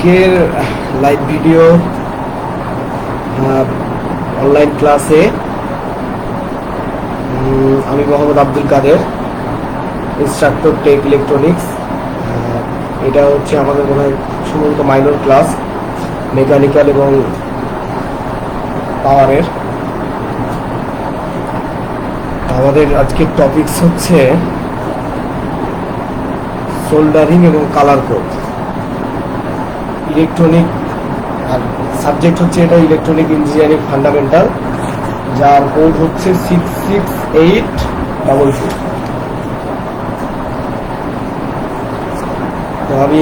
আজকের live video online ক্লাসে আমি মোহাম্মদ আব্দুল কাদের, ইনস্ট্রাক্টর টেক ইলেকট্রনিক্স। এটা হচ্ছে আমাদের মনে হয় সম্ভবত মাইনর ক্লাস, মেকানিক্যাল এবং পাওয়ারের। আমাদের আজকের টপিকস হচ্ছে সোল্ডারিং এবং কালার কোড। ইলেকট্রনিক আর সাবজেক্ট হচ্ছে এটা ইলেকট্রনিক ইঞ্জিনিয়ারিং ফান্ডামেন্টাল, যার কোড হচ্ছে 66822। তো আমি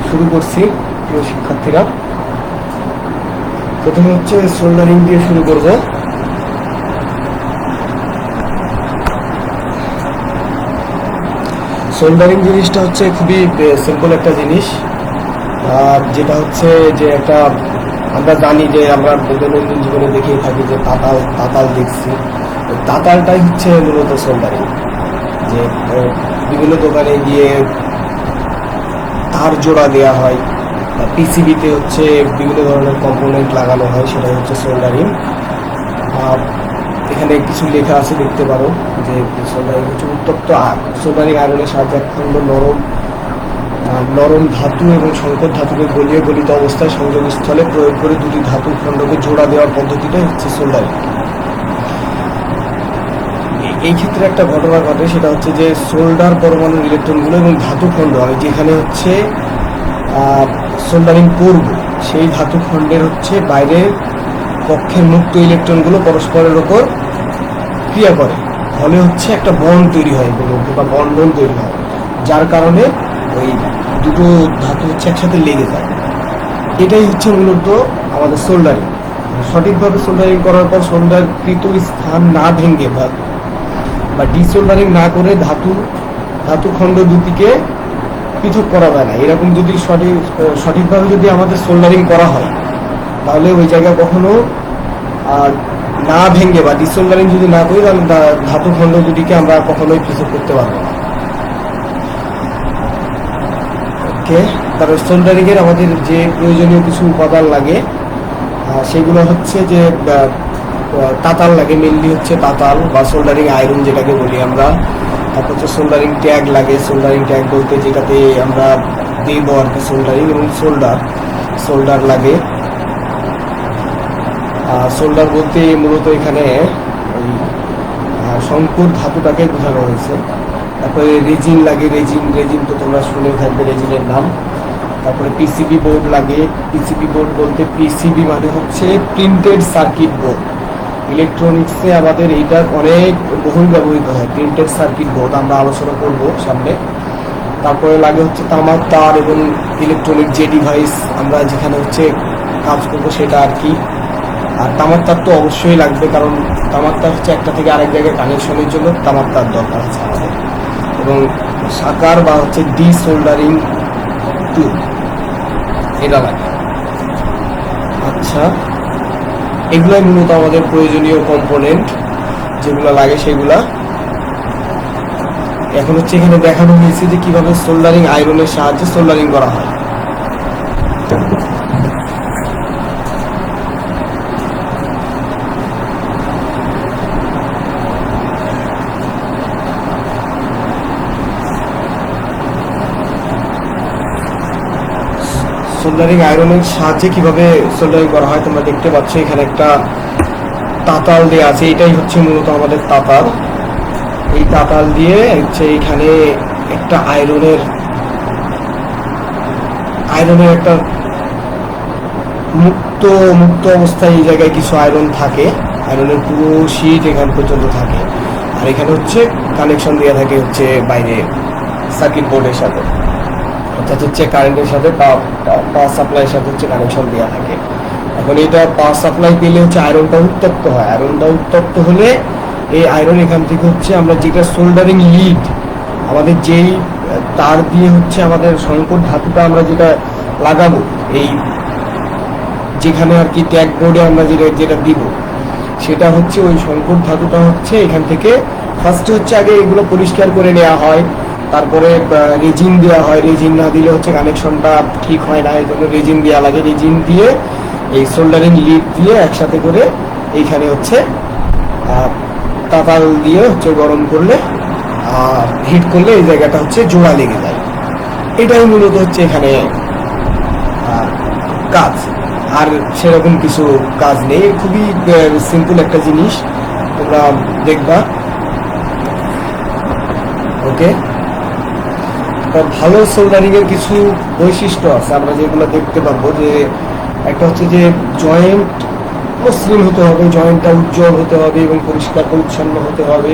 শুরু করছি প্রিয় শিক্ষার্থীরা। প্রথমে হচ্ছে সোল্ডারিং দিয়ে শুরু করব। সোল্ডারিং জিনিসটা হচ্ছে খুবই সিম্পল একটা জিনিস, যেটা হচ্ছে যে একটা আমরা জানি যে আমরা দৈনন্দিন জীবনে দেখেই থাকি যে তাতাল দেখছি। তাতালটাই হচ্ছে মূলত সোল্ডারিং। যে বিভিন্ন দোকানে গিয়ে তার জোড়া দেওয়া হয়, পিসিবিতে হচ্ছে বিভিন্ন ধরনের কম্পোনেন্ট লাগানো হয়, সেটাই হচ্ছে সোল্ডারিং। এখানে কিছু লেখা আছে, দেখতে পারো যে সোল্ডারিং হচ্ছে উত্তপ্ত সোল্ডারিং আয়রনের সাহায্যে একখণ্ড নরম ধাতু এবং সংকর ধাতুকে গলিয়ে গলিত অবস্থায় সংযোগস্থলে প্রয়োগ করে দুটি ধাতুর খণ্ডকে জোড়া দেওয়ার পদ্ধতিটাই হচ্ছে সোল্ডারিং। এই ক্ষেত্রে একটা ঘটনা ঘটে, সেটা হচ্ছে যে সোল্ডার পরমাণুর ইলেকট্রনগুলো এবং ধাতু খণ্ড আমি যেখানে হচ্ছে সোল্ডারিং করব সেই ধাতু খণ্ডের হচ্ছে বাইরের কক্ষের মুক্ত ইলেকট্রনগুলো পরস্পরের ওপর ক্রিয়া করে, ফলে হচ্ছে একটা বন্ড তৈরি হয় বা বন্ধন তৈরি হয়, যার কারণে ওই দুটো ধাতু হচ্ছে একসাথে লেগে যায়। এটাই হচ্ছে মূলত আমাদের সোল্ডারিং। সঠিকভাবে সোল্ডারিং করার পর সোল্ডারকৃত স্থান না ভেঙে বা ডিসোল্ডারিং না করে ধাতু খণ্ড দুটিকে পৃথক করা যায় না। এরকম যদি সঠিকভাবে যদি আমাদের সোল্ডারিং করা হয়, তাহলে ওই জায়গায় কখনো না ভেঙে বা ডিসোল্ডারিং যদি না করি, তাহলে ধাতু খণ্ড দুটিকে আমরা কখনোই পৃথক করতে পারবো না। তারপর সোল্ডারিং এর আমাদের যে প্রয়োজনীয় কিছু উপাদান লাগে, সেগুলো হচ্ছে যে তাতাল লাগে, মেনলি হচ্ছে তাতাল বা সোল্ডারিং আয়রন যেটাকে বলি আমরা। তারপর হচ্ছে সোল্ডারিং ট্যাগ লাগে। সোল্ডারিং ট্যাগ বলতে যেটাতে আমরা দেব আর কি সোল্ডারিং, এবং সোল্ডার লাগে। সোল্ডার বলতে মূলত এখানে ওই সংকর ধাতুটাকে বোঝানো হয়েছে। তারপরে রেজিন লাগে। রেজিন তো তোমরা শুনে থাকবে রেজিনের নাম। তারপরে পিসিবি বোর্ড লাগে। পিসিবি বোর্ড বলতে পিসিবি মানে হচ্ছে প্রিন্টেড সার্কিট বোর্ড। ইলেকট্রনিক্সে আমাদের এইটা অনেক বহুল ব্যবহৃত হয়, প্রিন্টেড সার্কিট বোর্ড, আমরা আলোচনা করব সামনে। তারপরে লাগে হচ্ছে তামার তার এবং ইলেকট্রনিক যে ডিভাইস আমরা যেখানে হচ্ছে কাজ করবো সেটা আর কি। আর তামার তার তো অবশ্যই লাগবে, কারণ তামার তার হচ্ছে একটা থেকে আরেক জায়গায় কানেকশনের জন্য তামার তার দরকার আছে আমাদের। এবং সাকার বা হচ্ছে ডিসোল্ডারিং টুল এটা লাগে। আচ্ছা, এগুলাই মূলত আমাদের প্রয়োজনীয় কম্পোনেন্ট যেগুলো লাগে সেগুলা। এখন হচ্ছে এখানে দেখানো হয়েছে যে কিভাবে সোল্ডারিং আয়রনের সাহায্যে সোল্ডারিং করা হয়। সোল্ডারিং আয়রনের সাহায্যে কিভাবে সোল্ডারিং করা হয় তোমরা দেখতে পাচ্ছ, এখানে একটা তাতাল দেওয়া আছে। এটাই হচ্ছে মূলত আমাদের তাতাল। এই তাতাল দিয়ে হচ্ছে এখানে একটা আয়রনের একটা মুক্ত অবস্থায় এই জায়গায় কিছু আয়রন থাকে। আয়রনের পুরো শীট এখান পর্যন্ত থাকে, আর এখানে হচ্ছে কানেকশন দেওয়া থাকে হচ্ছে বাইরে সার্কিট বোর্ডের সাথে, অর্থাৎ হচ্ছে কারেন্টের সাথে পাওয়ার সাপ্লাইয়ের সাথে হচ্ছে কানেকশন দেওয়া থাকে। এখন এটা পাওয়ার সাপ্লাই পেলে হচ্ছে আয়রনটা উত্তপ্ত হয়। আয়রনটা উত্তপ্ত হলে এই আয়রন এখান থেকে হচ্ছে আমরা যেটা সোল্ডারিং লিড, আমাদের যেই তার দিয়ে হচ্ছে আমাদের সংকর ধাতুটা আমরা যেটা লাগাবো, এই যেখানে আর কি ট্যাগ বোর্ডে আমরা যেটা দিব, সেটা হচ্ছে ওই সংকর ধাতুটা হচ্ছে এখান থেকে ফার্স্টে হচ্ছে আগে এগুলো পরিষ্কার করে নেওয়া হয়। তারপরে রেজিন দেওয়া হয়, রেজিন না দিলে হচ্ছে কানেকশনটা ঠিক হয় না, এই জন্য রেজিন দেওয়া লাগে। রেজিন দিয়ে এই সোল্ডারিং লিড দিয়ে একসাথে করে এইখানে হচ্ছে তাতাল দিয়ে হচ্ছে গরম করলে হিট করলে এই জায়গাটা হচ্ছে জোড়া লেগে যায়। এটাই মূলত হচ্ছে এখানে কাজ, আর সেরকম কিছু কাজ নেই, খুবই সিম্পল একটা জিনিস, তোমরা দেখবা। ওকে, ভালো সোল্ডারিং এর কিছু বৈশিষ্ট্য আছে আমরা যেগুলো দেখতে পাবো, যে একটা হচ্ছে যে জয়েন্ট মসৃণ হতে হবে, জয়েন্টটা উজ্জ্বল হতে হবে এবং পরিষ্কার পরিচ্ছন্ন হতে হবে।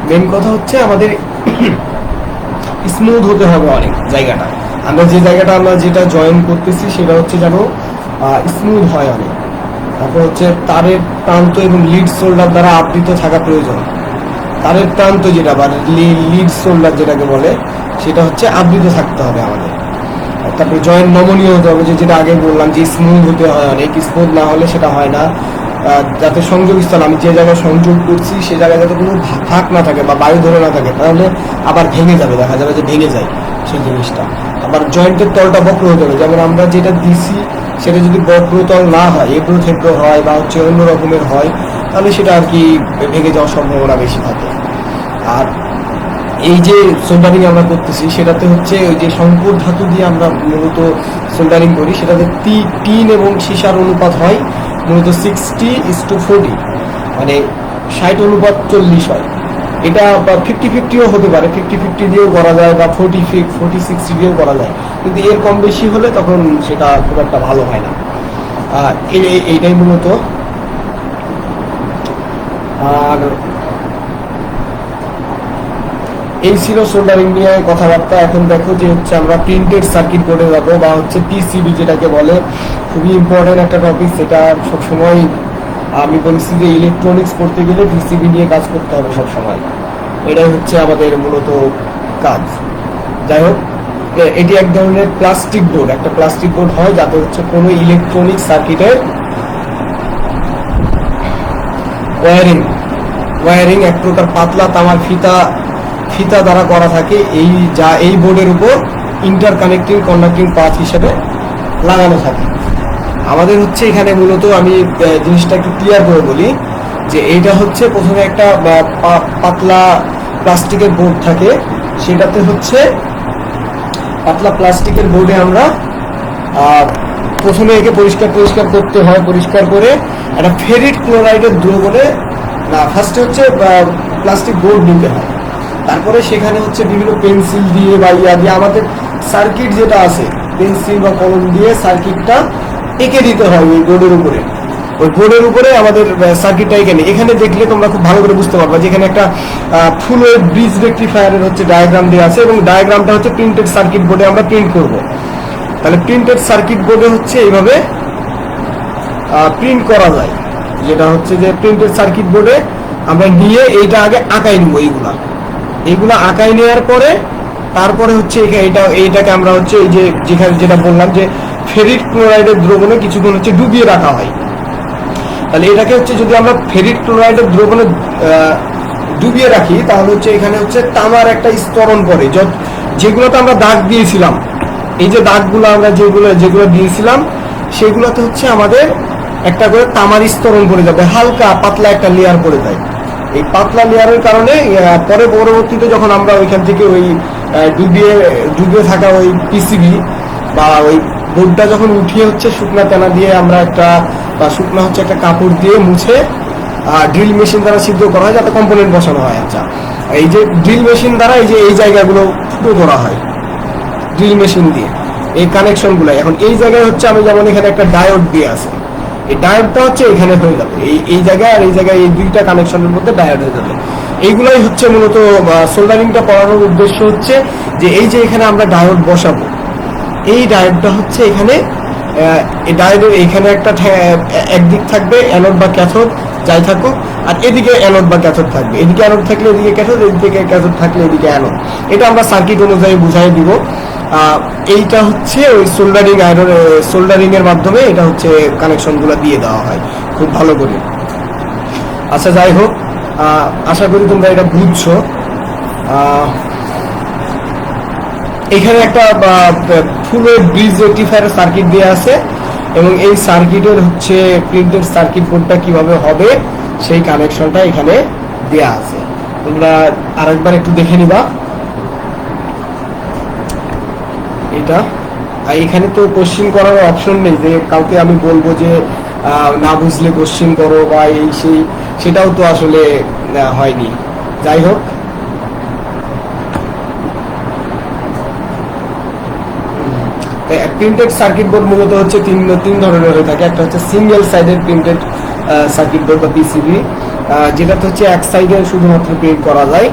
মেন কথা হচ্ছে আমাদের স্মুথ হতে হবে অনেক জায়গাটা, আমরা যে জায়গাটা আমরা যেটা জয়েন করতেছি সেটা হচ্ছে যেন স্মুথ হয় অনেক। তারপর হচ্ছে তারের প্রান্ত এবং লিড শোল্ডার দ্বারা আবৃত থাকা প্রয়োজন। তারের প্রান্ত যেটা বা লিড শোল্ডার যেটাকে বলে সেটা হচ্ছে আবৃত থাকতে হবে আমাদের। তারপরে জয়েন্ট নমনীয় হতে হবে, যেটা আগে বললাম যে স্মুথ হতে হয় অনেক, স্মুথ না হলে সেটা হয় না। যাতে সংযোগস্থল আমি যে জায়গায় সংযোগ করছি সে জায়গায় যাতে কোনো ফাঁক না থাকে বা বায়ু ধরে না থাকে, তাহলে আবার ভেঙে যাবে, দেখা যাবে যে ভেঙে যায় সেই জিনিসটা। আবার জয়েন্টের তলটা বক্র হতে হবে, যেমন আমরা যেটা দিছি সেটা যদি বক্রতল না হয়, এবড়ো থেবড়ো হয় বা হচ্ছে অন্য রকমের হয়, তাহলে সেটা আর কি ভেঙে যাওয়ার সম্ভাবনা বেশি থাকে। আর এই যে সোল্ডারিং আমরা করতেছি সেটাতে হচ্ছে ওই যে শঙ্কর ধাতু দিয়ে আমরা মূলত সোল্ডারিং করি, সেটাতে টিন এবং সীসার অনুপাত হয় মূলত 60:40, মানে 60:40 হয়। এটা 50-50ও হতে পারে, 50-50 দিয়েও করা যায় বা 40-60 দিয়েও করা যায়, কিন্তু এর কম বেশি হলে তখন সেটা খুব একটা ভালো হয় না। এইটাই মূলত। আর এই ছিল সোল্ডারিং নিয়ে কথাবার্তা। এখন দেখো যে হচ্ছে আমরা প্রিন্টেড সার্কিট বোর্ডে যাবো, বা হচ্ছে পিসিবি যেটাকে বলে, খুবই ইম্পর্টেন্ট একটা টপিক। সেটা সবসময় আমি বলছি যে ইলেকট্রনিক্স পড়তে গেলে পিসিবি নিয়ে কাজ করতে হবে সবসময়, এটাই হচ্ছে আমাদের মূলত কাজ। যাই হোক, এটি এক ধরনের প্লাস্টিক বোর্ড, একটা প্লাস্টিক বোর্ড হয় যাতে হচ্ছে কোনো ইলেকট্রনিক সার্কিটের ওয়ারিং এক প্রকার পাতলা তামার ফিতা দ্বারা করা থাকে, এই বোর্ডের উপর ইন্টারকানেক্টিং কন্ডাক্টিং পাথ হিসেবে লাগানো থাকে। আমাদের হচ্ছে এখানে মূলত আমি জিনিসটা একটু ক্লিয়ার করে বলি, যে এইটা হচ্ছে প্রথমে একটা পাতলা প্লাস্টিকের বোর্ড থাকে, সেটাতে হচ্ছে পাতলা প্লাস্টিকের বোর্ডে আমরা প্রথমে একে পরিষ্কার করতে হয়। পরিষ্কার করে একটা ফেরিট ক্লোরাইডের দ্রবণে ফার্স্টে হচ্ছে প্লাস্টিক বোর্ড নিতে হয়, তারপরে সেখানে হচ্ছে বিভিন্ন পেন্সিল দিয়ে বা ইয়া দিয়ে আমাদের সার্কিট যেটা আছে, পেন্সিল বা কলম দিয়ে সার্কিটটা এঁকে দিতে হয় ওই বোর্ডের উপরে। ওই বোর্ডের উপরে আমাদের সার্কিটটা এখানে দেখলে তোমরা খুব ভালো করে বুঝতে পারবা, যেখানে একটা ফুল ওয়েভ ব্রিজ রেকটিফায়ারের হচ্ছে ডায়াগ্রাম দেওয়া আছে, এবং ডায়াগ্রামটা হচ্ছে প্রিন্টেড সার্কিট বোর্ডে আমরা প্রিন্ট করব। তাহলে প্রিন্টেড সার্কিট বোর্ডে হচ্ছে এইভাবে প্রিন্ট করা যায়, যেটা হচ্ছে যে প্রিন্টেড সার্কিট বোর্ডে আমরা নিয়ে এইটা আগে আঁকাই নিব। এইগুলা আঁকাই নেওয়ার পরে তারপরে হচ্ছে এইটাকে আমরা হচ্ছে এই যে যেটা বললাম যে ফেরিট ক্লোরাইডের দ্রবণে কিছুক্ষণ হচ্ছে ডুবিয়ে রাখা হয়। তাহলে এটাকে হচ্ছে যদি আমরা ফেরিট ক্লোরাইডের দ্রবণে ডুবিয়ে রাখি, তাহলে হচ্ছে এখানে হচ্ছে তামার একটা স্তরণ পড়ে, যেগুলোতে আমরা দাগ দিয়েছিলাম, এই যে দাগগুলো আমরা যেগুলো দিয়েছিলাম সেগুলোতে হচ্ছে আমাদের একটা করে তামার স্তরণ পড়ে যাবে, হালকা পাতলা একটা লেয়ার পড়ে যায়। এই পাতলা লেয়ারের কারণে পরবর্তীতে যখন আমরা ওইখান থেকে ওই ডুবিয়ে থাকা ওই পিসিবি বা ওই বোর্ডটা যখন উঠিয়ে হচ্ছে শুকনা তেনা দিয়ে আমরা শুকনা হচ্ছে একটা কাপড় দিয়ে মুছে ড্রিল মেশিন দ্বারা ছিদ্র করা হয় যাতে কম্পোনেন্ট বসানো হয়। আচ্ছা, এই যে ড্রিল মেশিন দ্বারা এই জায়গাগুলো ফুটো করা হয় ড্রিল মেশিন দিয়ে, এই কানেকশনগুলো। এখন এই জায়গায় হচ্ছে আমি যেমন এখানে একটা ডায়োড দিয়ে আছে, এই ডায়োডটা হচ্ছে এখানে হয়ে যাবে, এই জায়গায় আর এই জায়গায় এই দুইটা কানেকশনের মধ্যে ডায়োড হয়ে যাবে। এইগুলাই হচ্ছে মূলত সোল্ডারিংটা করানোর উদ্দেশ্য হচ্ছে যে এই যে এখানে আমরা ডায়োড বসাবো, এই ডায়োডটা হচ্ছে এখানে এই ডায়োডের এইখানে একটা একদিক থাকবে অ্যানোড বা ক্যাথোড যাই থাকুক, আর এদিকে অ্যানোড বা ক্যাথোড থাকবে, এদিকে অ্যানোড থাকলে এদিকে ক্যাথোড, এদিকে ক্যাথোড থাকলে এদিকে অ্যানোড। এটা আমরা সার্কিট অনুযায়ী বুঝাই দিব। এইটা হচ্ছে ওই সোল্ডারিং এর মাধ্যমে এটা হচ্ছে কানেকশনগুলো দিয়ে দেওয়া হয় খুব ভালো করে। আচ্ছা, যাই হোক, আশা করি তোমরা এটা বুঝছো। এখানে একটা ফুল ব্রিজ রেকটিফায়ার সার্কিট দেওয়া আছে এবং এই সার্কিটের হচ্ছে প্রিন্টেড সার্কিট বোর্ডটা কিভাবে হবে সেই কানেকশনটা এখানে দেয়া আছে। তোমরা আরেকবার একটু দেখে নিবা এটা। আর এখানে তো কোশ্চেন করার অপশন নেই যে কাউকে আমি বলবো যে না বুঝলে কোশ্চেন করো বা এই সেই, সেটাও তো আসলে হয়নি। যাই হোক, প্রিন্টেড সার্কিট বোর্ড মূলত হচ্ছে তিন ধরনের হয়ে থাকে। একটা হচ্ছে single sided printed circuit board বা পিসিবি, যেটাতে হচ্ছে এক সাইডে শুধুমাত্র প্রিন্ট করা যায়।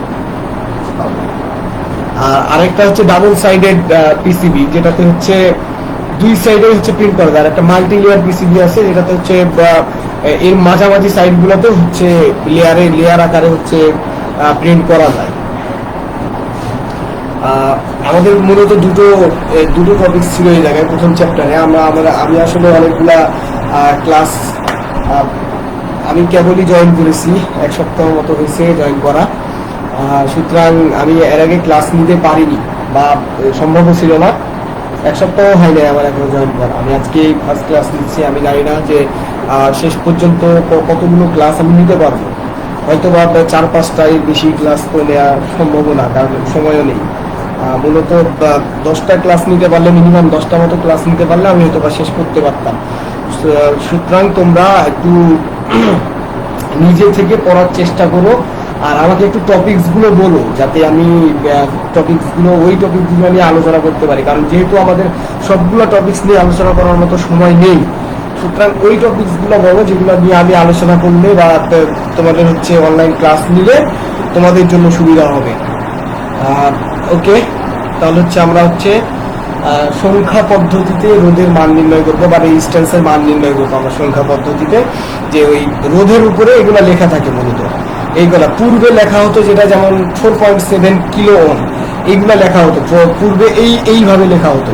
আর আরেকটা হচ্ছে ডাবল সাইডেড পিসিবি, যেটাতে হচ্ছে দুই সাইডে হচ্ছে প্রিন্ট করা যায়। আর একটা মাল্টি লেয়ার পিসিবি আছে, যেটাতে হচ্ছে এর মাঝামাঝি সাইড গুলোতে হচ্ছে লেয়ার আকারে হচ্ছে প্রিন্ট করা যায়। আমাদের মূলত দুটো টপিক ছিল এই জায়গায় প্রথম চ্যাপ্টারে। আমি আসলে অনেকগুলা ক্লাস আমি কেবলই জয়েন করেছি, এক সপ্তাহ মতো হয়েছে জয়েন করা, সুতরাং আমি এর আগে ক্লাস নিতে পারিনি বা সম্ভব ছিল না। এক সপ্তাহ হয় নাই আমার এখনো জয়েন করা। আমি আজকে ফার্স্ট ক্লাস নিচ্ছি। আমি জানি না যে শেষ পর্যন্ত কতগুলো ক্লাস আমি নিতে পারবো, হয়তো বা 4-5টায় বেশি ক্লাস করে নেওয়া সম্ভব না, কারণ সময়ও নেই। মূলত 10টা ক্লাস নিতে পারলে, মিনিমাম 10টা মতো ক্লাস নিতে পারলে আমি হয়তো বা শেষ করতে পারতাম। সুতরাং তোমরা একটু নিজে থেকে পড়ার চেষ্টা করো, আর আমাকে একটু টপিকস গুলো বলো যাতে আমি ওই টপিকস গুলো নিয়ে আলোচনা করতে পারি, কারণ যেহেতু আমাদের সবগুলো টপিকস নিয়ে আলোচনা করার মতো সময় নেই। সুতরাং ওই টপিকস গুলো বলো যেগুলো নিয়ে আমি আলোচনা করলে বা তোমাদের হচ্ছে অনলাইন ক্লাস নিলে তোমাদের জন্য সুবিধা হবে। ওকে, তাহলে হচ্ছে আমরা হচ্ছে সংখ্যা পদ্ধতিতে রোধের মান নির্ণয় করবো বা রেজিস্ট্যান্সের মান নির্ণয় করবো আমরা সংখ্যা পদ্ধতিতে। যে ওই রোধের উপরে এগুলা লেখা থাকে, মূলত এইগুলা পূর্বে লেখা হতো, যেটা যেমন 4.7 কিলো ওহম, এইগুলা লেখা হতো পূর্বে এইভাবে লেখা হতো,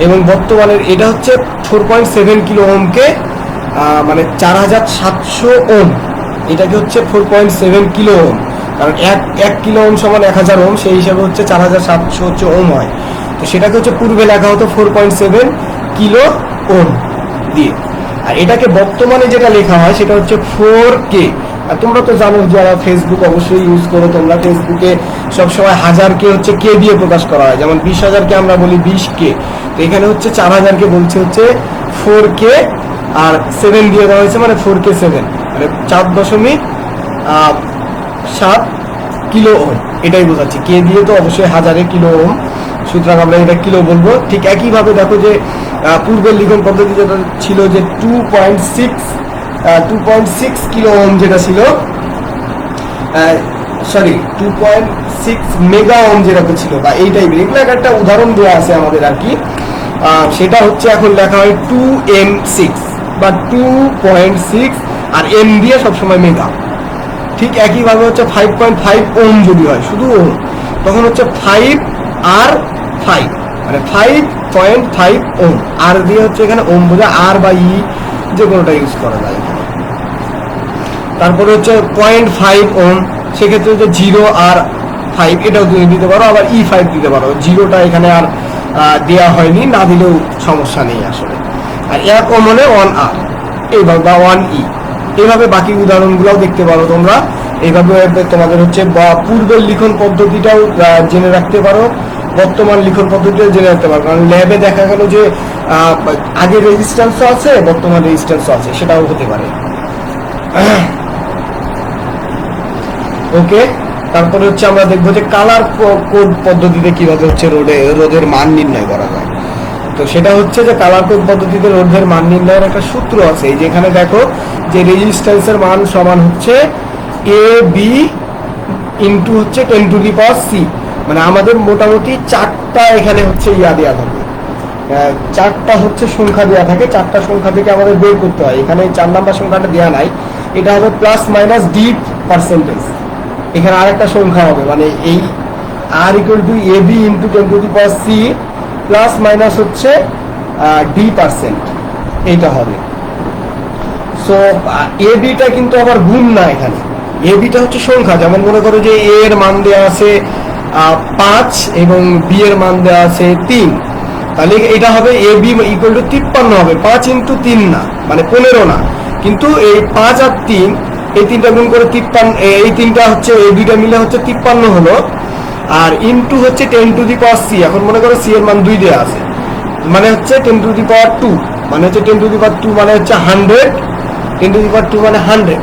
এবং বর্তমানের এটা হচ্ছে 4.7 কিলো ওহমকে মানে 4700 ওহম, এটাকে হচ্ছে 4.7 কিলো ওহম, কারণ এক কিলো ওহম সমান 1000 ওহম, সেই হিসাবে হচ্ছে 4700 হচ্ছে ওহম হয়। তো সেটাকে হচ্ছে পূর্বে লেখা হতো 4.7 কিলো ওহম দিয়ে। আর এটাকে বর্তমানে যেটা লেখা হয় সেটা হচ্ছে 4K। আর তোমরা তো জানো, যারা ফেসবুক অবশ্যই ইউজ করো, তোমরা ফেসবুকে সবসময় 1000কে হচ্ছে কে দিয়ে প্রকাশ করা হয়, যেমন 20,000কে আমরা বলি 20K। তো এখানে হচ্ছে 4000কে বলছে হচ্ছে 4K, আর 7 দিয়ে দেওয়া হয়েছে মানে 4K7, মানে 4.7 কিলো ওহম, এটাই বোঝাচ্ছি। কে দিয়ে তো অবশ্যই 1000 কিলো ওহম, সুতরাং আমরা এটা কিলো বলবো। ঠিক একইভাবে দেখো যে পূর্বের লিখন পদ্ধতি যেটা ছিল যে 2.6 কিলো ওহম যেটা ছিল, 2.6 মেগা ওহম যেটা ছিল, বা এই টাইপের, এগুলো একটা উদাহরণ দেওয়া আছে আমাদের আর কি। সেটা হচ্ছে এখন লেখা হয় 2M6 বা 2.6, আর এম দিয়ে সবসময় মেগা। ঠিক একইভাবে হচ্ছে 5.5 ওহম যদি হয় শুধু ওহম, তখন হচ্ছে 5 আর 5 মানে 5.5 ওহম। আর দিয়ে হচ্ছে এখানে ওহম বোঝা, আর বা ই যে কোনোটা ইউজ করা যায়। তারপরে হচ্ছে 0.5 ওহম, সেক্ষেত্রে হচ্ছে 0 আর 5 এটাও তুমি দিতে পারো, আবার E5 দিতে পারো। জিরোটা এখানে আর দেওয়া হয়নি, না দিলেও সমস্যা নেই আসলে। আর 1 ওহম মানে 1R এইভাবে, বা 1E, এইভাবে বাকি উদাহরণগুলোও দেখতে পারো তোমরা। এইভাবে তোমাদের হচ্ছে বা পূর্বের লিখন পদ্ধতিটাও জেনে রাখতে পারো, বর্তমান লিখন পদ্ধতিটাও জেনে রাখতে পারো, কারণ ল্যাবে দেখা গেল যে আগে রেজিস্ট্যান্সও আছে, বর্তমান রেজিস্ট্যান্সও আছে, সেটাও হতে পারে। ওকে, তারপরে হচ্ছে আমরা দেখবো যে কালার কোড পদ্ধতিতে কিভাবে হচ্ছে রোধের মান নির্ণয় করা যায়। তো সেটা হচ্ছে যে কালার কোড পদ্ধতিতে রোধের মান নির্ণয়ের একটা সূত্র আছে। এই যেখানে দেখো যে রেজিস্ট্যান্সের মান সমান হচ্ছে AB ইন্টু হচ্ছে 10⁻C, মানে আমাদের মোটামুটি 4টা এখানে হচ্ছে দেওয়া থাকে, 4টা হচ্ছে সংখ্যা দেওয়া থাকে। 4টা সংখ্যা থেকে আমাদের বের করতে হয়। এখানে 4 নাম্বার সংখ্যাটা দেওয়া নাই, এটা হবে +-D%। এখানে আরেকটা সংখ্যা হবে, মানে এই R = AB into 10⁻C plus হচ্ছে D%, এইটা হবে। সো এবিটা কিন্তু আবার গুণ না, এখানে এ বিটা হচ্ছে সংখ্যা, যেমন মনে করো যে এ এর মান দেওয়া আছে 5 এবং বি এর মান দেওয়া আছে 3, তাহলে এটা হবে এ বি ইকুয়াল টু 53 হবে। 5 ইন্টু 3 না, মানে 15 না, কিন্তু এই 5 আর 3 এই তিনটা গুণ করে 53, এই তিনটা হচ্ছে এই দুইটা মিলে হচ্ছে 53 হলো। আর ইনটু হচ্ছে 10 টু দি পাওয়ার সি। এখন মনে করো সি এর মান 2 দেওয়া আছে, মানে হচ্ছে 10 টু দি পাওয়ার 2, মানে হচ্ছে 10 টু দি পাওয়ার 2 মানে হচ্ছে 100, 10 টু দি পাওয়ার 2 মানে 100।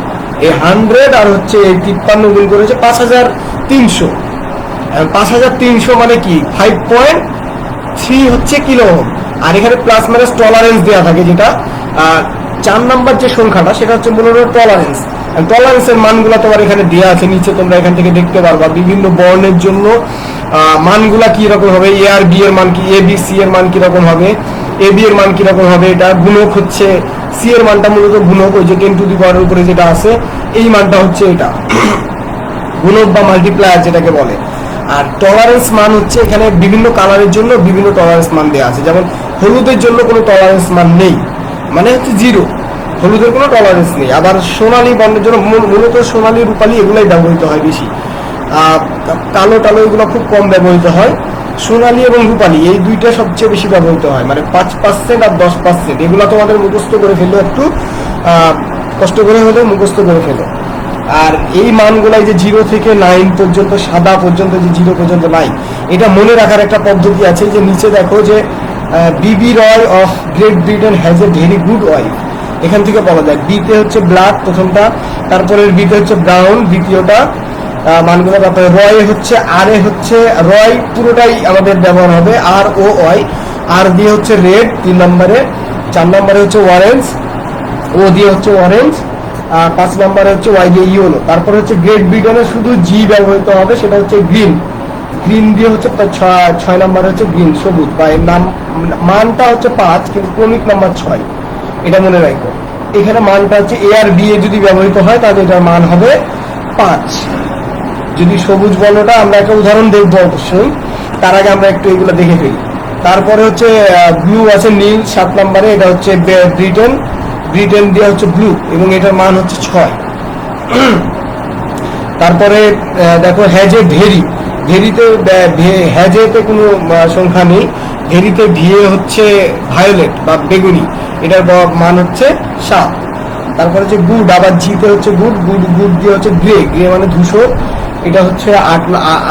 এই 100 আর হচ্ছে এই 53 গুণ করে হচ্ছে 5300। 5300 মানে কি 5.3 হচ্ছে কিলো ওহম। আর এখানে প্লাস মাইনাস টলারেন্স দেওয়া থাকে, যেটা 4 নাম্বার যে সংখ্যাটা সেটা হচ্ছে মূলত টলারেন্স। টলারেন্সের মানগুলো তোমার এখানে দেওয়া আছে নিচে, তোমরা এখান থেকে দেখতে পারবা বিভিন্ন বর্ণের জন্য মানগুলা কি রকম হবে। এ আর বি এর মান কি, এ বি সি এর মান কি রকম হবে, এ বি এর মান কি রকম হবে। এটা গুণক হচ্ছে, সি এর মানটা মূলত গুণক, ওই যে 10 টু দি পাওয়ার উপরে যেটা আছে এই মানটা হচ্ছে এটা গুণক বা মাল্টিপ্লায়ার যেটাকে বলে। আর টলারেন্স মান হচ্ছে এখানে বিভিন্ন কালারের জন্য বিভিন্ন টলারেন্স মান দেওয়া আছে। যেমন হলুদের জন্য কোনো টলারেন্স মান নেই, মানে হচ্ছে 0, হলুদের কোনো টলারেন্স নেই। আবার সোনালী বর্ণের জন্য মূলত সোনালী রূপালী এগুলাই ব্যবহৃত হয় বেশি, কালো টালো এগুলো খুব কম ব্যবহৃত হয়। সোনালী এবং রূপালী এই দুইটা সবচেয়ে বেশি ব্যবহৃত হয়, মানে 5% আর 10%। এগুলো তোমাদের মুখস্থ করে ফেলো, একটু কষ্ট করে হলে মুখস্থ করে ফেলো। আর এই মানগুলাই যে 0 থেকে 9 পর্যন্ত, সাদা পর্যন্ত যে 0 পর্যন্ত নাই, এটা মনে রাখার একটা পদ্ধতি আছে। যে নিচে দেখো যে বিবি রয় of Great Britain has a very good wife, এখান থেকে বলা যায়। বিতে হচ্ছে ব্ল্যাক প্রথমটা, তারপরের বিতে হচ্ছে ব্রাউন দ্বিতীয়টা, মানগুলো। তারপরে রয় হচ্ছে, আর এ হচ্ছে রয় পুরোটাই আমাদের ব্যবহার হবে, আর ও ওয়াই। আর দিয়ে হচ্ছে রেড 3 নম্বরে, 4 নম্বরে হচ্ছে অরেঞ্জ, ও দিয়ে হচ্ছে অরেঞ্জ, 5 নম্বরে হচ্ছে ওয়াই দিয়ে ইয়েলো। তারপরে হচ্ছে গ্রেট ব্রিটেনে শুধু জি ব্যবহৃত হবে, সেটা হচ্ছে গ্রিন। গ্রিন দিয়ে হচ্ছে 6 নম্বরে হচ্ছে গ্রিন সবুজ, বা এর নাম মানটা হচ্ছে 5 কিন্তু ক্রমিক নাম্বার 6, এটা মনে রাখো। এখানে মানটা হচ্ছে এ আর বি এ যদি ব্যবহৃত হয় তাহলে এটার মান হবে 5। যদি সবুজ বর্ণটা, আমরা একটা উদাহরণ দেখবো অবশ্যই, তার আগে আমরা একটু এগুলো দেখে ফেলি। তারপরে হচ্ছে ব্লু আছে নীল 7 নম্বরে, এটা হচ্ছে ব্রিটেন, ব্রিটেন দিয়ে হচ্ছে ব্লু এবং এটার মান হচ্ছে 6। তারপরে দেখো হ্যাজে ভেরি, ভেরিতে হ্যাজেতে কোনো সংখ্যা নেই, ভেরিতে ভিয়ে হচ্ছে ভায়োলেট বা বেগুনি, এটার মান হচ্ছে 7। তারপরে হচ্ছে গুড, আবার জিতে হচ্ছে গুড, গুড গুড দিয়ে হচ্ছে গ্রে, গ্রে মানে ধূসর, এটা হচ্ছে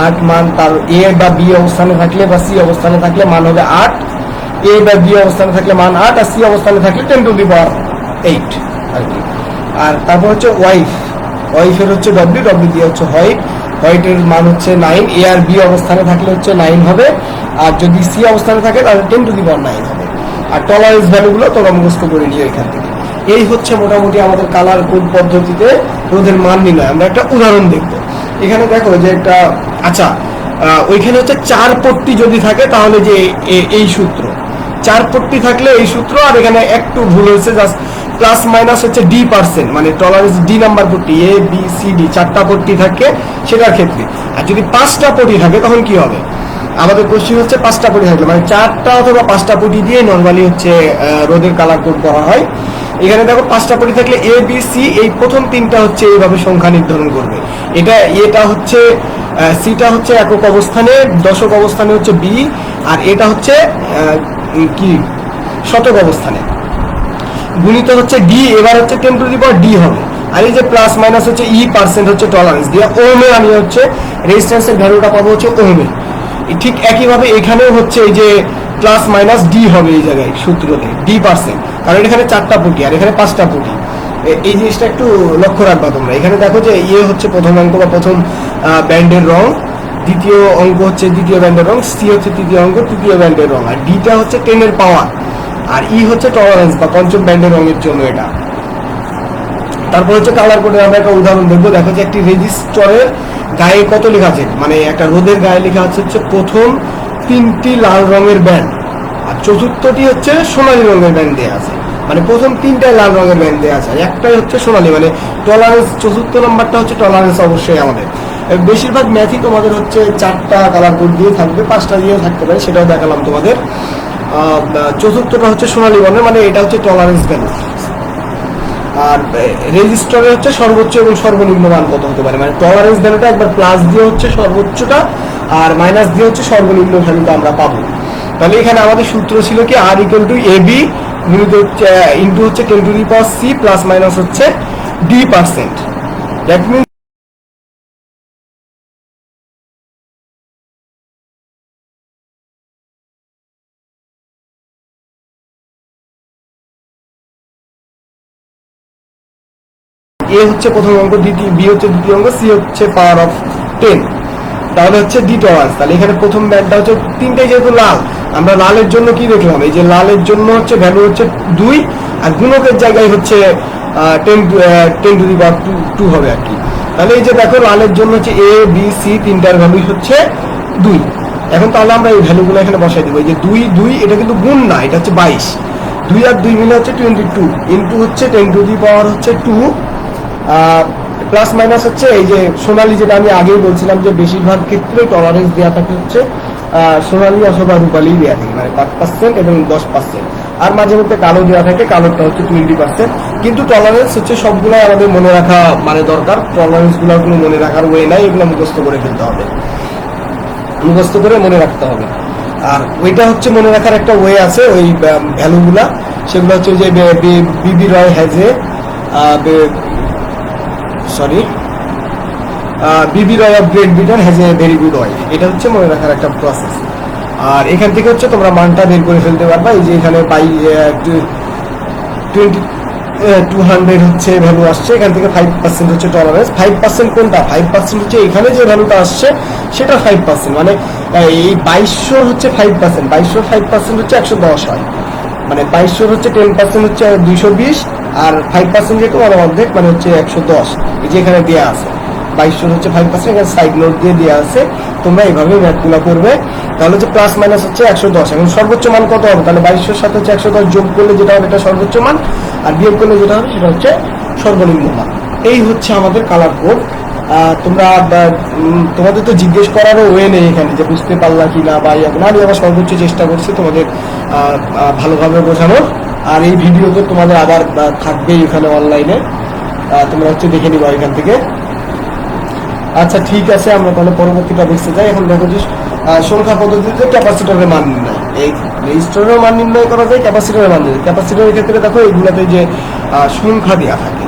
8 মান। তার এ বা বি অবস্থানে থাকলে বা সি অবস্থানে থাকলে মান হবে 8, এ বা বি অবস্থানে থাকলে মান 8, আর সি অবস্থানে থাকলে 10 টু দি পাওয়ার 8 আর কি। আর তারপর হচ্ছে ওয়াইফ, ওয়াইফের হচ্ছে ডব্লিউ, ডব্লিউ দিয়ে হচ্ছে হোয়াইট, হোয়াইটের মান হচ্ছে 9, এ আর বি অবস্থানে থাকলে হচ্ছে 9 হবে, আর যদি সি অবস্থানে থাকে তাহলে 10 টু দি পাওয়ার 9 হবে। আর টলারেন্স ভ্যালুগুলো তোমরা মুখস্থ করে নিও এখান থেকে। এই হচ্ছে মোটামুটি আমাদের কালার কোড পদ্ধতিতে রোদের মান নির্ণয়। আমরা একটা উদাহরণ দেখবো। এখানে দেখো যে একটা, আচ্ছা ওইখানে হচ্ছে 4 পট্টি যদি থাকে তাহলে যে এই সূত্র, 4 পট্টি থাকলে এই সূত্র। আর এখানে একটু ভুল হয়েছে, জাস্ট প্লাস মাইনাস হচ্ছে D%, মানে tolerance D number Patti, A B C D 4টা পট্টি থাকে সেটার ক্ষেত্রে। আর যদি 5টা পট্টি থাকে তখন কি হবে, আমাদের কোশ্চেন হচ্ছে 5টা পট্টি থাকলে, মানে 4টা অথবা 5টা পট্টি দিয়ে নর্মালি হচ্ছে রোদের কালার কোড করা হয়। এখানে দেখো 5টা পট্টি থাকলে এ বি সি, এই প্রথম 3টা হচ্ছে এইভাবে সংখ্যা নির্ধারণ করবে। এটা হচ্ছে সিটা হচ্ছে একক অবস্থানে, দশক অবস্থানে হচ্ছে বি, আর এটা হচ্ছে কি শতক অবস্থানে। গুণিত হচ্ছে ডি, এবার হচ্ছে 10 টু দি পাওয়ার ডি হবে। আর এই যে প্লাস মাইনাস হচ্ছে E% হচ্ছে টলারেন্স দিয়ে, ওহমে আমি হচ্ছে রেজিস্ট্যান্সের ভ্যালুটা পাবো হচ্ছে ওহমে। ঠিক একইভাবে এখানেও হচ্ছে এই যে প্লাস মাইনাস ডি হবে এই জায়গায় সূত্রতে D%, কারণ এখানে 4টা পটি আর এখানে 5টা পটি। এই জিনিসটা একটু লক্ষ্য রাখবা তোমরা। এখানে দেখো যে ইয়ে হচ্ছে প্রথম অঙ্ক বা প্রথম ব্যান্ডের রং, দ্বিতীয় অঙ্ক হচ্ছে দ্বিতীয় ব্যান্ডের রং, সি হচ্ছে তৃতীয় অঙ্ক তৃতীয় ব্যান্ডের রং, আর ডিটা হচ্ছে 10 এর পাওয়ার, আর ই হচ্ছে টলারেন্স বা পঞ্চম ব্যান্ডের রঙের জন্য এটা। তারপর হচ্ছে কালার কোডে আমরা একটা উদাহরণ দেখবো। দেখো যে একটি রেজিস্টরের গায়ে কত লেখা আছে, মানে একটা রোদের গায়ে লেখা আছে হচ্ছে প্রথম 3টি লাল রঙের ব্যান্ড, আর চতুর্থটি হচ্ছে সোনালী রঙের ব্যান্ড দেওয়া আছে। মানে প্রথম 3টায় লাল রঙের ব্যান্ড দেওয়া আছে, আর একটাই হচ্ছে সোনালী, মানে টলারেন্স চতুর্থ নাম্বারটা হচ্ছে টলারেন্স অবশ্যই আমাদের। বেশিরভাগ ম্যাথই তোমাদের হচ্ছে 4টা কালার কোড দিয়ে থাকবে, 5টা দিয়েও থাকতে পারে, সেটাও দেখালাম তোমাদের। চতুর্থটা হচ্ছে সোনালী বর্ণের, মানে এটা হচ্ছে টলারেন্স ভ্যালু। আর রেজিস্টরে হচ্ছে সর্বোচ্চ এবং সর্বনিম্ন মান কত হতে পারে, মানে টলারেন্স ভ্যালুটা একবার প্লাস দিয়ে হচ্ছে সর্বোচ্চটা আর মাইনাস দিয়ে হচ্ছে সর্বনিম্ন ভ্যালুটা আমরা পাবো। তাহলে এখানে আমাদের সূত্র ছিল কি আর ইকুয়াল টু এবি ইন্টু হচ্ছে 10⁻c প্লাস মাইনাস হচ্ছে d%। দ্যাট মিনস এ হচ্ছে প্রথম অঙ্ক, দ্বিতীয় বি হচ্ছে দ্বিতীয় অঙ্ক, সি হচ্ছে পাওয়ার অফ 10। তাহলে হচ্ছে ডি টলারেন্স। তাহলে এখানে প্রথম ব্যান্ডটা হচ্ছে তিনটে, যেহেতু লাল আমরা লালের জন্য কি দেখলাম, এই যে লালের জন্য হচ্ছে ভ্যালু হচ্ছে 2 আর গুণকের জায়গায় হচ্ছে 10⁻2 হবে আর কি। তাহলে এই যে দেখো লালের জন্য হচ্ছে এ বি সি তিনটার ভ্যালু হচ্ছে 2। এখন তাহলে আমরা এই ভ্যালুগুলো এখানে বসাই দিব। এই যে 2 এটা কিন্তু গুণ না, এটা হচ্ছে 22, 2 আর 2 মিলে হচ্ছে 22 ইন্টু হচ্ছে 10⁻2 প্লাস মাইনাস হচ্ছে এই যে সোনালী, যেটা আমি আগেই বলছিলাম যে বেশিরভাগ ক্ষেত্রে টলারেন্স দেওয়া থাকে হচ্ছে সোনালী অথবা রূপালী দেওয়া থাকে, মানে 5% এবং 10%, আর মাঝে মধ্যে কালো দেওয়া থাকে, কালোটা হচ্ছে 20%। কিন্তু টলারেন্স হচ্ছে সবগুলো আমাদের মনে রাখা মানে দরকার, টলারেন্স গুলো কোনো মনে রাখার ওয়ে নাই, এগুলো মুখস্থ করে ফেলতে হবে, মুখস্থ করে মনে রাখতে হবে। আর ওইটা হচ্ছে মনে রাখার একটা ওয়ে আছে, ওই ভ্যালুগুলা সেগুলো হচ্ছে যে বিবি রয় হ্যাজ এ বিবি রয় of Great Britain has a very good oil, এটা হচ্ছে মনে রাখার একটা প্রসেস। আর এখান থেকে হচ্ছে তোমরা মানটা বের করে ফেলতে পারবা। এই যে এখানে 200 হচ্ছে ভ্যালু আসছে, এখান থেকে 5% হচ্ছে টলারেন্স। 5% কোনটা? 5% হচ্ছে এখানে যে ভ্যালুটা আসছে সেটা 5%, মানে এই 2200 হচ্ছে 5%, 2200 5% হচ্ছে 110 হয়, মানে 2200 হচ্ছে 10% হচ্ছে 220 আর 5% যেহেতু মানে অর্ধেক মানে হচ্ছে 110। এই যে এখানে দেওয়া আছে 2200 হচ্ছে 5%, এখানে সাইড নোট দিয়ে দেওয়া আছে, তোমরা এইভাবে ম্যাথগুলো করবে। তাহলে হচ্ছে প্লাস মাইনাস হচ্ছে 110, এবং সর্বোচ্চ মান কত হবে? তাহলে 2200 সাথে হচ্ছে 110 যোগ করলে যেটা হবে এটা সর্বোচ্চ মান, আর বিয়োগ করলে যেটা হবে সেটা হচ্ছে সর্বনিম্ন মান। এই হচ্ছে আমাদের কালার কোড। তোমরা তোমাদের তো জিজ্ঞেস করারও ওয়ে নেই এখানে যে বুঝতে পারলা কি না, বা আমি আবার সর্বোচ্চ চেষ্টা করছি তোমাদের ভালোভাবে বোঝানোর। আর এই ভিডিও তো তোমাদের আবার থাকবেই এখানে অনলাইনে, তোমরা হচ্ছে দেখে নিবা এখান থেকে। আচ্ছা ঠিক আছে, আমরা তাহলে পরবর্তীটা দেখতে যাই। এখন দেখো যে সংখ্যা পদ্ধতিতে ক্যাপাসিটরের মান নির্ণয়, এই রেজিস্টরের মান নির্ণয় করা যায়, ক্যাপাসিটরের মান নির্ণয়। ক্যাপাসিটরের ক্ষেত্রে দেখো এইগুলোতে যে সংখ্যা দেওয়া থাকে,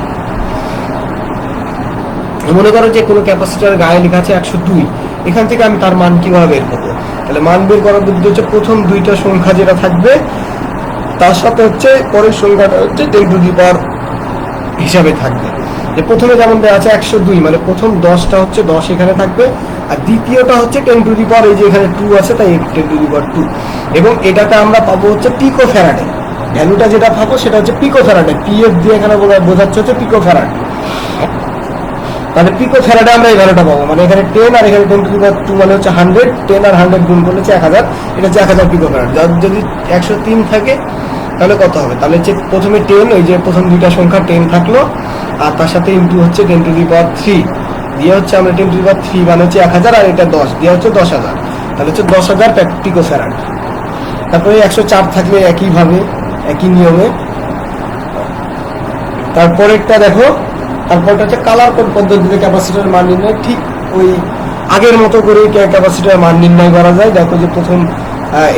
মনে করো যে কোনো ক্যাপাসিটরের গায়ে লেখা আছে 102, এখান থেকে আমি তার মান কিভাবে বের করবো? তাহলে মান বের করার পদ্ধতি হচ্ছে প্রথম দুইটা সংখ্যা যেটা থাকবে তার সাথে হচ্ছে পরের সংখ্যাটা হচ্ছে 10⁻, হিসাবে থাকবে। যে প্রথমে যেমন দেওয়া আছে 102, মানে প্রথম 10টা হচ্ছে 10 এখানে থাকবে, আর দ্বিতীয়টা হচ্ছে 10⁻, এই যে এখানে 2 আছে তাই 10⁻2, এবং এটাতে আমরা পাবো হচ্ছে পিকো ফ্যারাডে। ভ্যালুটা যেটা পাবো সেটা হচ্ছে পিকো ফ্যারাডে, পিএফ দিয়ে এখানে বোঝাচ্ছে হচ্ছে পিকো ফ্যারাড। তাহলে পিকো ফ্যারাডে আমরা এই ভ্যালুটা পাবো, মানে এখানে 10 আর এখানে 10⁻2 মানে হচ্ছে 100, 10 আর 100 গুণ করলে হচ্ছে 1000, এটা হচ্ছে 1000 পিকো ফ্যারাড। যদি 103 থাকে তাহলে কত হবে? তাহলে হচ্ছে প্রথমে 10, ওই যে প্রথম দুইটা সংখ্যা 10 থাকলো, আর তার সাথে ইন্টু হচ্ছে 10⁻3 দিয়ে হচ্ছে আমরা 10⁻3 মানে হচ্ছে 1000, আর এটা 10 দিয়ে হচ্ছে 10,000, তাহলে হচ্ছে 10,000 পিকো ফ্যারাড। তারপরে 104 থাকলে একইভাবে একই নিয়মে। তারপরেরটা দেখো, তারপরটা হচ্ছে কালার কোড পদ্ধতিতে ক্যাপাসিটরের মান নির্ণয়, ঠিক ওই আগের মতো করে ক্যাপাসিটরের মান নির্ণয় করা যায়। দেখো যে প্রথম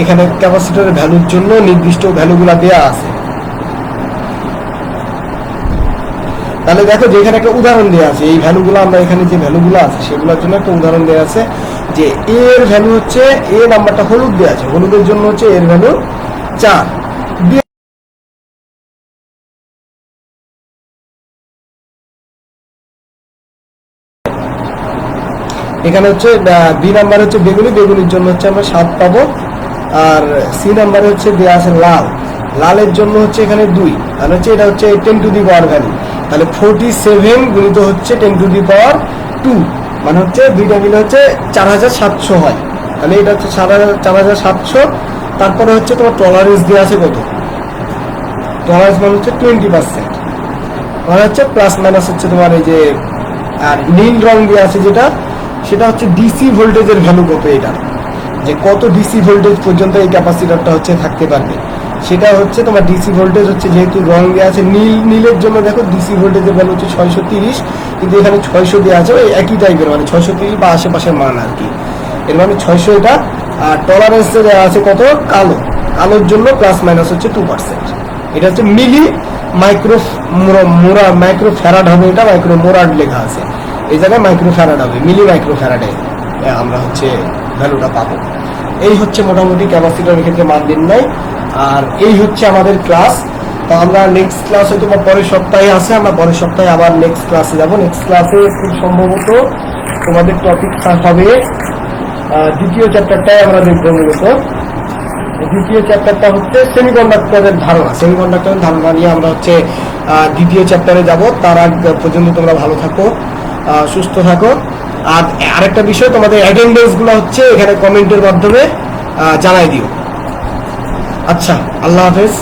এখানে ক্যাপাসিটরের ভ্যালুর জন্য নির্দিষ্ট ভ্যালুগুলা দেয়া আছে। তাহলে দেখো যে এখানে একটা উদাহরণ দেওয়া আছে, এই ভ্যালুগুলো আমরা এখানে যে ভ্যালুগুলো আছে সেগুলোর জন্য একটা উদাহরণ দেওয়া আছে, যে এর ভ্যালু হচ্ছে, এ নাম্বারটা হলুদ দেওয়া আছে, হলুদের জন্য হচ্ছে এর ভ্যালু 4, এখানে হচ্ছে বি নাম্বার হচ্ছে বেগুনি, বেগুনির জন্য হচ্ছে আমরা 7 পাবো, আর সি নাম্বারে হচ্ছে দেওয়া আছে লাল, লালের জন্য হচ্ছে এখানে 2, তাহলে হচ্ছে এটা হচ্ছে 10⁻, ভ্যালু, তাহলে 47 গুণিত হচ্ছে 10⁻2, মানে হচ্ছে দুইটা মিলে হচ্ছে 4700 হয়। তাহলে এটা হচ্ছে 4700। তারপরে হচ্ছে তোমার টলারেন্স দেওয়া আছে কত? টলারেন্স মানে হচ্ছে 20%, মানে হচ্ছে প্লাস মাইনাস হচ্ছে তোমার এই যে, আর নীল রং দেওয়া আছে যেটা, সেটা হচ্ছে ডিসি ভোল্টেজের ভ্যালু কত, এটা যে কত ডিসি ভোল্টেজ পর্যন্ত এই ক্যাপাসিটরটা হচ্ছে থাকতে পারবে, সেটা হচ্ছে তোমার ডিসি ভোল্টেজ হচ্ছে, যেহেতু রং দেওয়া আছে নীলের জন্য দেখো ডিসি ভোল্টেজের ভ্যালু হচ্ছে 630, কিন্তু এখানে 600 দেওয়া আছে, ওই একই টাইপের মানে 630 বা আশেপাশের মান আর কি, এর মানে 600 এটা। আর টলারেন্সে দেওয়া আছে কত, কালোর জন্য প্লাস মাইনাস হচ্ছে 2%। এটা হচ্ছে মিলি মাইক্রো ফ্যারাড হবে, এটা মাইক্রো মোরাড লেখা আছে, এই জায়গায় মাইক্রো ফ্যারাড হবে, মিলি মাইক্রো ফ্যারাডে আমরা হচ্ছে ভ্যালুটা পাবো। এই হচ্ছে মোটামুটি ক্যাপাসিটরের ক্ষেত্রে মান নির্ণয়। আর এই হচ্ছে আমাদের ক্লাস। তো আমরা নেক্সট ক্লাস হয়তো পরের সপ্তাহে আছে, আমরা পরের সপ্তাহে আবার নেক্সট ক্লাসে যাব। নেক্সট ক্লাসে খুব সম্ভবত তোমাদের টপিক হবে দ্বিতীয় চ্যাপ্টারটাই আমরা দেখবো। মূলত দ্বিতীয় চ্যাপ্টারটা হচ্ছে সেমিকন্ডাক্টরের ধারণা নিয়ে আমরা হচ্ছে দ্বিতীয় চ্যাপ্টারে যাব। তার আগ পর্যন্ত তোমরা ভালো থাকো, সুস্থ থাকো। আর আরেকটা বিষয়, তোমাদের অ্যাটেন্ডেন্স গুলো হচ্ছে এখানে কমেন্টের মাধ্যমে জানাই দিও। আচ্ছা, আল্লাহ হাফেজ।